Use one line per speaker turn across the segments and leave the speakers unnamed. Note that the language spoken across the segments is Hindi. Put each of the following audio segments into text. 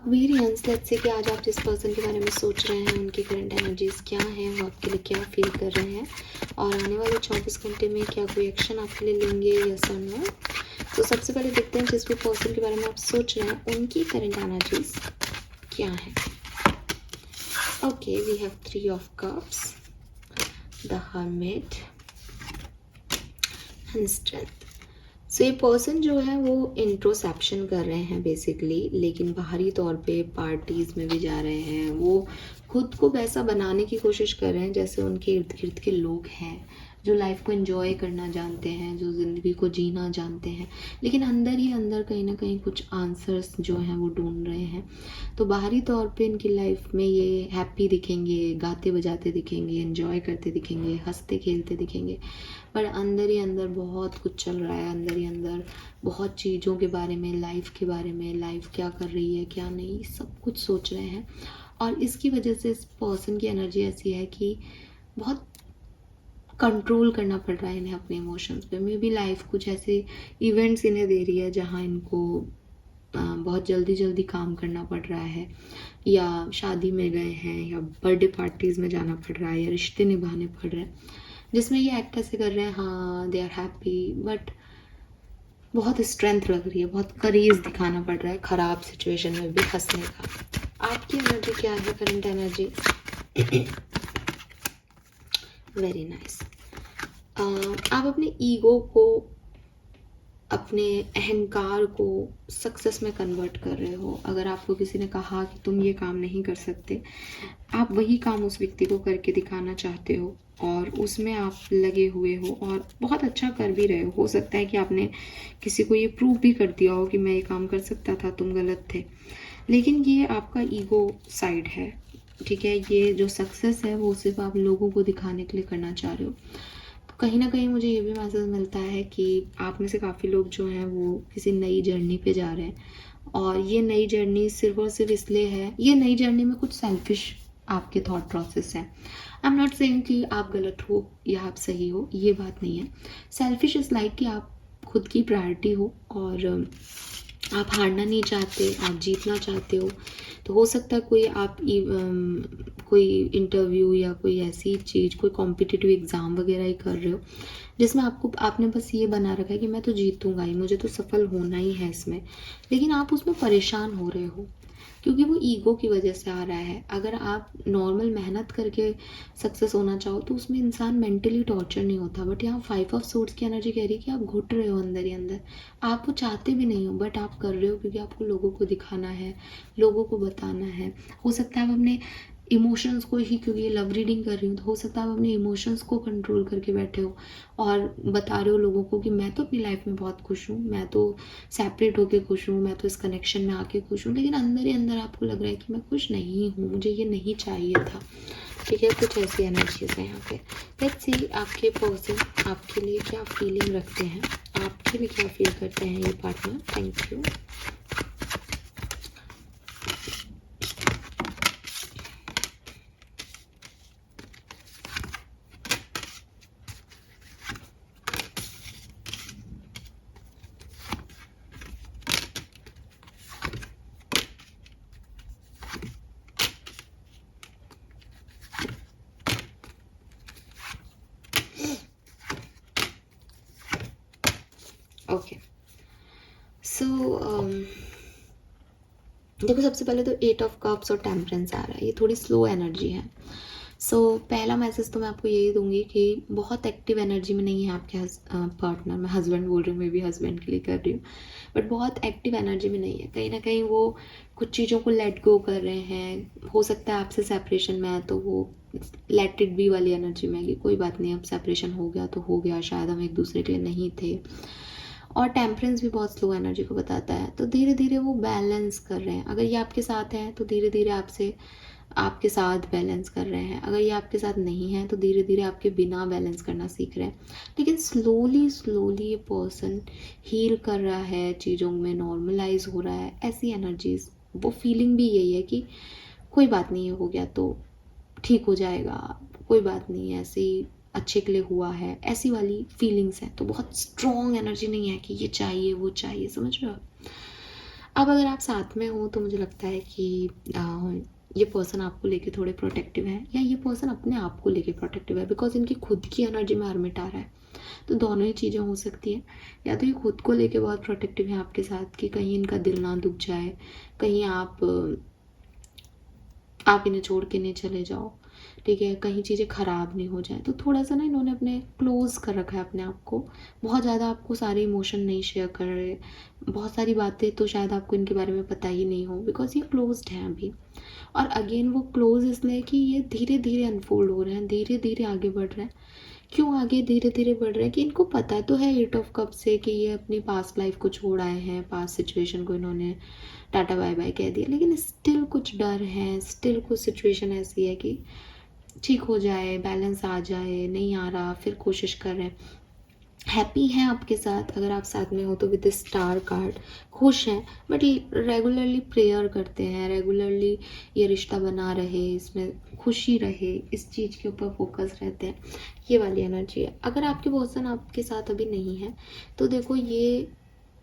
वेरिएंस, लेट्स से कि आज आप जिस पर्सन के बारे में सोच रहे हैं उनकी करंट एनर्जीज क्या है, वो आपके लिए क्या फील कर रहे हैं और आने वाले 24 घंटे में क्या कोई एक्शन आपके लिए लेंगे, यस और नो। तो सबसे पहले देखते हैं जिस भी पर्सन के बारे में आप सोच रहे हैं उनकी करंट एनर्जीज क्या है। Okay, we have 3 of cups, the hermit and strength. So ये पर्सन जो है वो इंट्रोसेप्शन कर रहे हैं बेसिकली, लेकिन बाहरी तौर पे पार्टीज़ में भी जा रहे हैं। वो खुद को वैसा बनाने की कोशिश कर रहे हैं जैसे उनके इर्द गिर्द के लोग हैं जो लाइफ को एंजॉय करना जानते हैं, जो ज़िंदगी को जीना जानते हैं, लेकिन अंदर ही अंदर कहीं ना कहीं कुछ आंसर्स जो हैं वो ढूंढ रहे हैं। तो बाहरी तौर पे इनकी लाइफ में ये हैप्पी दिखेंगे, गाते बजाते दिखेंगे, एंजॉय करते दिखेंगे, हंसते खेलते दिखेंगे, पर अंदर ही अंदर बहुत कुछ चल रहा है। अंदर ही अंदर बहुत चीज़ों के बारे में, लाइफ के बारे में, लाइफ क्या कर रही है क्या नहीं, सब कुछ सोच रहे हैं। और इसकी वजह से इस पर्सन की एनर्जी ऐसी है कि बहुत कंट्रोल करना पड़ रहा है इन्हें अपने इमोशंस पे। मे बी लाइफ कुछ ऐसे इवेंट्स इन्हें दे रही है जहाँ इनको बहुत जल्दी जल्दी काम करना पड़ रहा है, या शादी में गए हैं, या बर्थडे पार्टीज़ में जाना पड़ रहा है, या रिश्ते निभाने पड़ रहे हैं जिसमें ये एक्ट ऐसे कर रहे हैं, हाँ दे आर हैप्पी, बट बहुत स्ट्रेंथ लग रही है, बहुत करेज दिखाना पड़ रहा है ख़राब सिचुएशन में भी हंसने का। आपकी एनर्जी क्या है, करंट एनर्जी? Very nice. आप अपने ईगो को, अपने अहंकार को सक्सेस में कन्वर्ट कर रहे हो। अगर आपको किसी ने कहा कि तुम ये काम नहीं कर सकते, आप वही काम उस व्यक्ति को करके दिखाना चाहते हो और उसमें आप लगे हुए हो और बहुत अच्छा कर भी रहे हो सकता है कि आपने किसी को ये प्रूव भी कर दिया हो कि मैं ये काम कर सकता था, तुम गलत थे। लेकिन ये आपका ईगो साइड है, ठीक है। ये जो सक्सेस है वो सिर्फ आप लोगों को दिखाने के लिए करना चाह रहे हो। कहीं ना कहीं मुझे ये भी मैसेज मिलता है कि आप में से काफ़ी लोग जो हैं वो किसी नई जर्नी पे जा रहे हैं और ये नई जर्नी सिर्फ और सिर्फ इसलिए है, ये नई जर्नी में कुछ सेल्फिश आपके थॉट प्रोसेस है। आई एम नॉट सेइंग कि आप गलत हो या आप सही हो, ये बात नहीं है। सेल्फिश इज़ लाइक कि आप खुद की प्रायोरिटी हो और आप हारना नहीं चाहते, आप जीतना चाहते हो। तो हो सकता है कोई आप कोई इंटरव्यू या कोई ऐसी चीज़, कोई कॉम्पिटिटिव एग्ज़ाम वगैरह ही कर रहे हो जिसमें आपने बस ये बना रखा है कि मैं तो जीतूंगा ही, मुझे तो सफल होना ही है इसमें, लेकिन आप उसमें परेशान हो रहे हो क्योंकि वो ईगो की वजह से आ रहा है। अगर आप नॉर्मल मेहनत करके सक्सेस होना चाहो तो उसमें इंसान मेंटली टॉर्चर नहीं होता, बट यहाँ 5 ऑफ सोर्ड्स की एनर्जी कह रही है कि आप घुट रहे हो अंदर ही अंदर। आप वो चाहते भी नहीं हो बट आप कर रहे हो क्योंकि आपको लोगों को दिखाना है, लोगों को बताना है। हो सकता है आप अपने इमोशंस को ही, क्योंकि ये लव रीडिंग कर रही हूँ तो हो सकता है आप अपने इमोशंस को कंट्रोल करके बैठे हो और बता रहे हो लोगों को कि मैं तो अपनी लाइफ में बहुत खुश हूँ, मैं तो सेपरेट होके खुश हूँ, मैं तो इस कनेक्शन में आके खुश हूँ, लेकिन अंदर ही अंदर आपको लग रहा है कि मैं खुश नहीं हूँ, मुझे ये नहीं चाहिए था, ठीक है। कुछ ऐसी एनर्जीज है यहाँ पे। लेट्स सी आपके पर्सन आपके लिए क्या फीलिंग रखते हैं, आपके लिए क्या फील करते हैं ये partner. Thank you. Okay so देखो, सबसे पहले तो 8 ऑफ कप्स और टेम्परेंस आ रहा है, ये थोड़ी स्लो एनर्जी है। सो पहला मैसेज तो मैं आपको यही दूंगी कि बहुत एक्टिव एनर्जी में नहीं है आपके पार्टनर। मैं हस्बैंड बोल रही हूँ, मैं भी हस्बैंड के लिए कर रही हूँ, बट बहुत एक्टिव एनर्जी में नहीं है। कहीं ना कहीं वो कुछ चीज़ों को लेट गो कर रहे हैं। हो सकता है आपसे सेपरेशन में है तो वो लेट इट बी वाली एनर्जी में है कि कोई बात नहीं, अब सेपरेशन हो गया तो हो गया, शायद हम एक दूसरे के लिए नहीं थे। और टेम्परेंस भी बहुत स्लो एनर्जी को बताता है, तो धीरे धीरे वो बैलेंस कर रहे हैं। अगर ये आपके साथ है तो धीरे धीरे आपके साथ बैलेंस कर रहे हैं। अगर ये आपके साथ नहीं है तो धीरे धीरे आपके बिना बैलेंस करना सीख रहे हैं। लेकिन स्लोली स्लोली ये पर्सन हील कर रहा है, चीज़ों में नॉर्मलाइज हो रहा है, ऐसी एनर्जीज। वो फीलिंग भी यही है कि कोई बात नहीं, हो गया तो ठीक हो जाएगा, कोई बात नहीं, ऐसे ही अच्छे के लिए हुआ है, ऐसी वाली फीलिंग्स हैं। तो बहुत स्ट्रॉन्ग एनर्जी नहीं है कि ये चाहिए वो चाहिए, समझ रहे हो। अब अगर आप साथ में हो तो मुझे लगता है कि ये पर्सन आपको लेके थोड़े प्रोटेक्टिव है, या ये पर्सन अपने आप को लेके प्रोटेक्टिव है, बिकॉज इनकी खुद की एनर्जी में हरमिट आ रहा है। तो दोनों ही चीज़ें हो सकती हैं। या तो ये खुद को लेके बहुत प्रोटेक्टिव है आपके साथ कि कहीं इनका दिल ना दुख जाए, कहीं आप इन्हें छोड़ के नहीं चले जाओ, ठीक है, कहीं चीज़ें ख़राब नहीं हो जाए। तो थोड़ा सा ना इन्होंने अपने क्लोज़ कर रखा है अपने आप को, बहुत ज़्यादा आपको सारे इमोशन नहीं शेयर कर रहे, बहुत सारी बातें तो शायद आपको इनके बारे में पता ही नहीं हो, बिकॉज ये क्लोज्ड हैं अभी। और अगेन वो क्लोज इसलिए कि ये धीरे धीरे अनफोल्ड हो रहे हैं, धीरे धीरे आगे बढ़ रहे हैं। क्यों आगे धीरे धीरे बढ़ रहे हैं कि इनको पता तो है 8 ऑफ कप से कि ये अपनी पास्ट लाइफ को छोड़ आए हैं, पास्ट सिचुएशन को इन्होंने टाटा बाय बाय कह दिया, लेकिन स्टिल कुछ डर है, स्टिल कुछ सिचुएशन ऐसी है कि ठीक हो जाए, बैलेंस आ जाए, नहीं आ रहा, फिर कोशिश कर रहे हैं। हैप्पी हैं आपके साथ अगर आप साथ में हो तो विद स्टार कार्ड, खुश हैं, बट रेगुलरली प्रेयर करते हैं, रेगुलरली ये रिश्ता बना रहे, इसमें खुशी रहे, इस चीज़ के ऊपर फोकस रहते हैं। ये वाली एनर्जी है। अगर आपके पर्सन आपके साथ अभी नहीं है तो देखो ये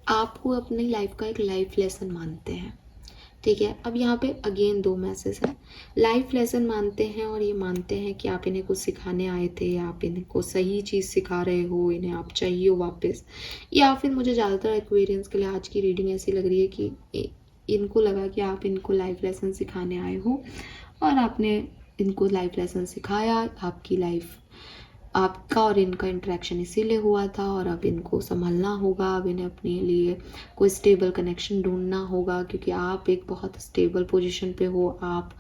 आपको अपनी लाइफ का एक लाइफ लेसन मानते हैं, ठीक है। अब यहाँ पे अगेन 2 मैसेज है, लाइफ लेसन मानते हैं और ये मानते हैं कि आप इन्हें कुछ सिखाने आए थे, या आप इन्हें को सही चीज़ सिखा रहे हो, इन्हें आप चाहिए हो वापस, या फिर मुझे ज़्यादातर एक्वेरियंस के लिए आज की रीडिंग ऐसी लग रही है कि इनको लगा कि आप इनको लाइफ लेसन सिखाने आए हो और आपने इनको लाइफ लेसन सिखाया, आपकी लाइफ आपका और इनका इंटरेक्शन इसीलिए हुआ था, और अब इनको संभलना होगा, अब इन्हें अपने लिए कोई स्टेबल कनेक्शन ढूंढना होगा, क्योंकि आप एक बहुत स्टेबल पोजीशन पे हो, आप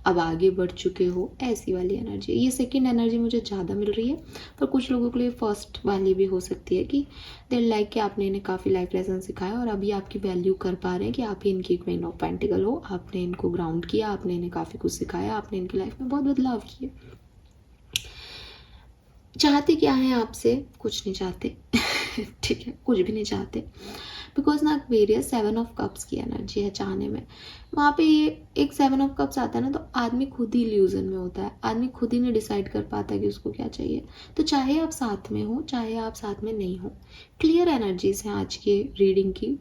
अब आगे बढ़ चुके हो। ऐसी वाली एनर्जी, ये सेकंड एनर्जी मुझे ज़्यादा मिल रही है, पर कुछ लोगों के लिए फर्स्ट वाली भी हो सकती है कि देर लाइक कि आपने इन्हें काफ़ी लाइफ लेसन सिखाया और अभी आपकी वैल्यू कर पा रहे हैं कि आप ही इनकी क्वीन ऑफ पेंटिकल हो, आपने इनको ग्राउंड किया, आपने इन्हें काफ़ी कुछ सिखाया, आपने इनकी लाइफ में बहुत बदलाव किए। चाहते क्या हैं आपसे? कुछ नहीं चाहते ठीक है, कुछ भी नहीं चाहते, बिकॉज ना वेरियस 7 ऑफ कप्स की एनर्जी है चाहने में। वहाँ पे ये एक 7 ऑफ कप्स आता है ना, तो आदमी खुद ही इल्यूजन में होता है, आदमी खुद ही नहीं डिसाइड कर पाता कि उसको क्या चाहिए। तो चाहे आप साथ में हो, चाहे आप साथ में नहीं हो, क्लियर एनर्जीज हैं आज की रीडिंग की।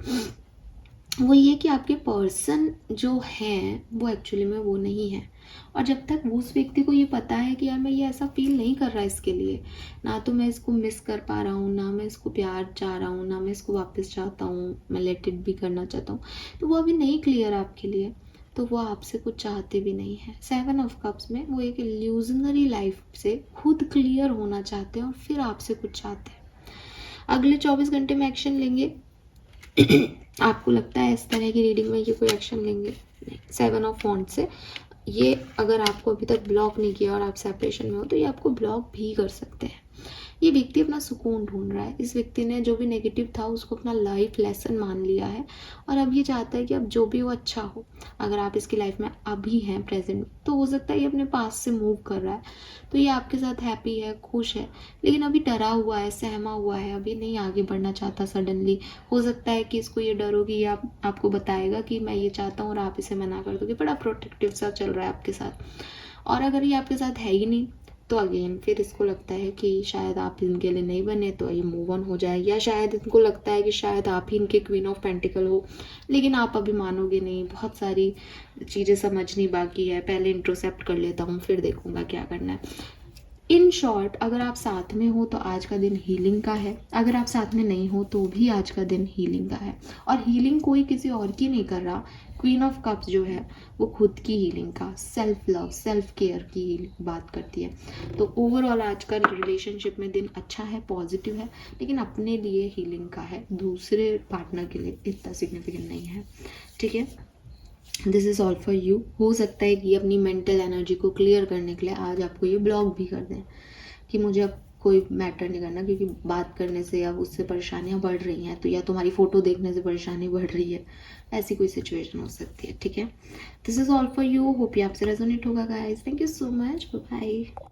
वो ये कि आपके पर्सन जो हैं वो एक्चुअली में वो नहीं है, और जब तक उस व्यक्ति को ये पता है कि यार मैं ये ऐसा फील नहीं कर रहा इसके लिए, ना तो मैं इसको मिस कर पा रहा हूँ, ना मैं इसको प्यार चाह रहा हूँ, ना मैं इसको वापस चाहता हूँ, मैं लेट इट भी करना चाहता हूँ, तो वो अभी नहीं क्लियर आपके लिए, तो वो आपसे कुछ चाहते भी नहीं है। 7 ऑफ कप्स में वो एक इल्यूजनरी लाइफ से खुद क्लियर होना चाहते हैं और फिर आपसे कुछ चाहते हैं। अगले 24 घंटे में एक्शन लेंगे आपको लगता है इस तरह की रीडिंग में ये कोई एक्शन लेंगे? नहीं। 7 ऑफ वॉन्ड्स से ये अगर आपको अभी तक ब्लॉक नहीं किया और आप सेपरेशन में हो तो ये आपको ब्लॉक भी कर सकते हैं। ये व्यक्ति अपना सुकून ढूंढ रहा है, इस व्यक्ति ने जो भी नेगेटिव था उसको अपना लाइफ लेसन मान लिया है और अब ये चाहता है कि अब जो भी हो अच्छा हो। अगर आप इसकी लाइफ में अभी हैं प्रेजेंट, तो हो सकता है ये अपने पास से मूव कर रहा है, तो ये आपके साथ हैप्पी है, खुश है, लेकिन अभी डरा हुआ है, सहमा हुआ है, अभी नहीं आगे बढ़ना चाहता। सडनली हो सकता है कि इसको ये डर हो कि ये आपको बताएगा कि मैं ये चाहता हूँ और आप इसे मना कर दोगे, बड़ा प्रोटेक्टिव सा चल रहा है आपके साथ। और अगर ये आपके साथ है ही नहीं तो अगेन फिर इसको लगता है कि शायद आप इनके लिए नहीं बने, तो ये मूव ऑन हो जाए, या शायद इनको लगता है कि शायद आप ही इनके क्वीन ऑफ पेंटिकल हो, लेकिन आप अभी मानोगे नहीं, बहुत सारी चीज़ें समझनी बाकी है, पहले इंट्रोसेप्ट कर लेता हूँ फिर देखूंगा क्या करना है। इन शॉर्ट, अगर आप साथ में हो तो आज का दिन हीलिंग का है, अगर आप साथ में नहीं हो तो भी आज का दिन हीलिंग का है। और हीलिंग कोई किसी और की नहीं कर रहा, क्वीन ऑफ कप्स जो है वो खुद की हीलिंग का, सेल्फ लव, सेल्फ केयर की बात करती है। तो ओवरऑल आज का रिलेशनशिप में दिन अच्छा है, पॉजिटिव है, लेकिन अपने लिए हीलिंग का है, दूसरे पार्टनर के लिए इतना सिग्निफिकेंट नहीं है, ठीक है। This is all for you. हो सकता है कि अपनी मेंटल एनर्जी को क्लियर करने के लिए आज आपको ये ब्लॉक भी कर दें कि मुझे अब कोई मैटर नहीं करना, क्योंकि बात करने से या उससे परेशानियां बढ़ रही हैं, तो या तुम्हारी फ़ोटो देखने से परेशानी बढ़ रही है, ऐसी कोई सिचुएशन हो सकती है, ठीक है। This is all for you. Hope ये आपसे रेजोनेट होगा guys. Thank you so much, bye bye.